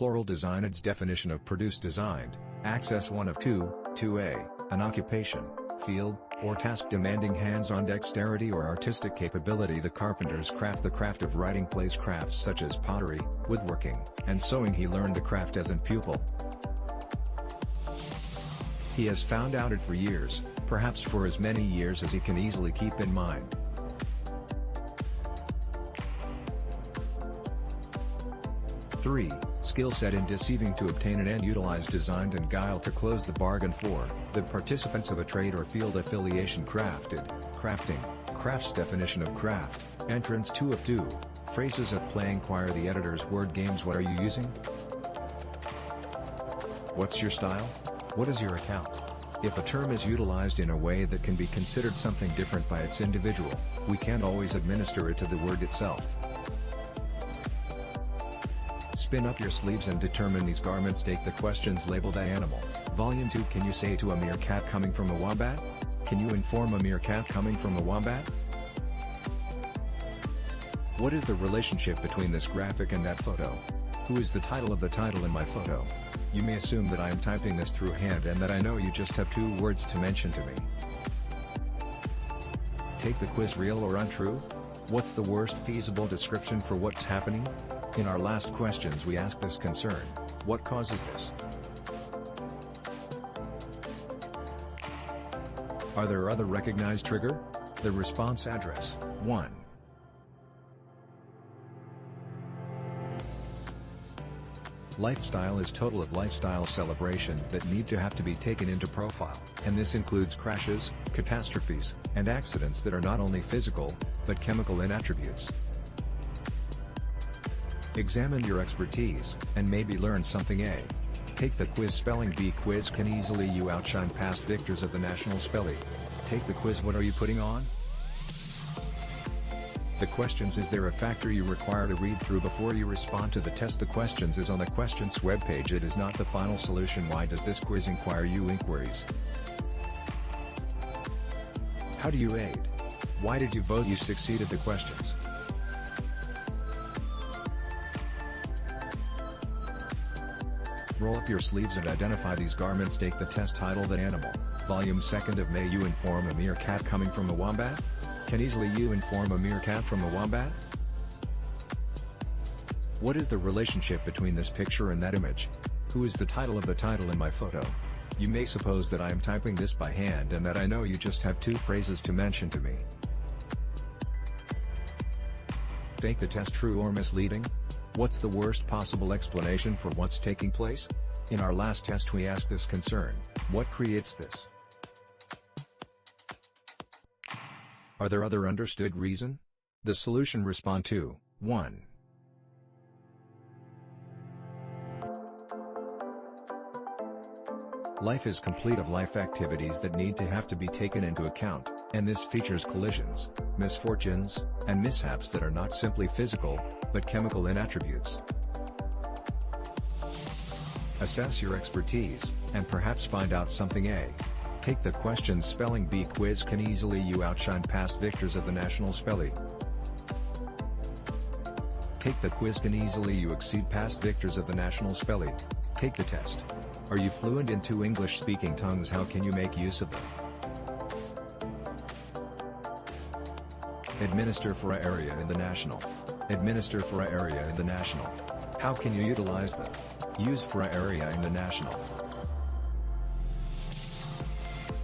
plural design. Its definition of produce designed, access one of two, 2a, an occupation, field, or task demanding hands-on dexterity or artistic capability. The carpenter's craft. The craft of writing plays crafts such as pottery, woodworking, and sewing. He learned the craft as a pupil. He has found out it for years, perhaps for as many years as he can easily keep in mind. Three, skill set in deceiving. To obtain an end, utilize designed and guile to close the bargain for the participants of a trade or field. Affiliation. Crafted, crafting, craft's definition of craft, entrance 2 of 2, phrases of play. Inquire the editor's word games. What are you using? What's your style? What is your account? If a term is utilized in a way that can be considered something different by its individual, we can't always administer it to the word itself. Spin up your sleeves and determine these garments. Take the questions labeled "That animal." Volume 2. Can you say to a meerkat coming from a wombat? Can you inform a meerkat coming from a wombat? What is the relationship between this graphic and that photo? Who is the title of the title in my photo? You may assume that I am typing this through hand and that I know you just have 2 words to mention to me. Take the quiz. Real or untrue? What's the worst feasible description for what's happening? In our last questions we asked this concern: what causes this? Are there other recognized trigger? The response address: 1. Lifestyle is total of lifestyle celebrations that need to have to be taken into profile, and this includes crashes, catastrophes, and accidents that are not only physical, but chemical in attributes. Examine your expertise, and maybe learn something. A. Take the quiz. Spelling bee. Quiz can easily you outshine past victors of the national spelling. Take the quiz. What are you putting on? The questions. Is there a factor you require to read through before you respond to the test? The questions is on the questions webpage. It is not the final solution. Why does this quiz inquire you inquiries? How do you aid? Why did you vote? You succeeded the questions. Roll up your sleeves and identify these garments. Take the test. Title: That animal. Volume 2nd of May. You inform a meerkat coming from a wombat? Can easily you inform a meerkat from a wombat? What is the relationship between this picture and that image? Who is the title of the title in my photo? You may suppose that I am typing this by hand and that I know you just have 2 phrases to mention to me. Take the test. True or misleading? What's the worst possible explanation for what's taking place? In our last test we asked this concern: what creates this? Are there other understood reason? The solution. Respond to 1. Life is complete of life activities that need to have to be taken into account, and this features collisions, misfortunes, and mishaps that are not simply physical, but chemical in attributes. Assess your expertise, and perhaps find out something. A. Take the questions. Spelling bee. Quiz can easily you outshine past victors of the national spelling. Take the quiz. Can easily you exceed past victors of the national spelling. Take the test. Are you fluent in 2 English-speaking tongues? How can you make use of them? Administer for a area in the national. Administer for a area in the national. How can you utilize them? Use for a area in the national.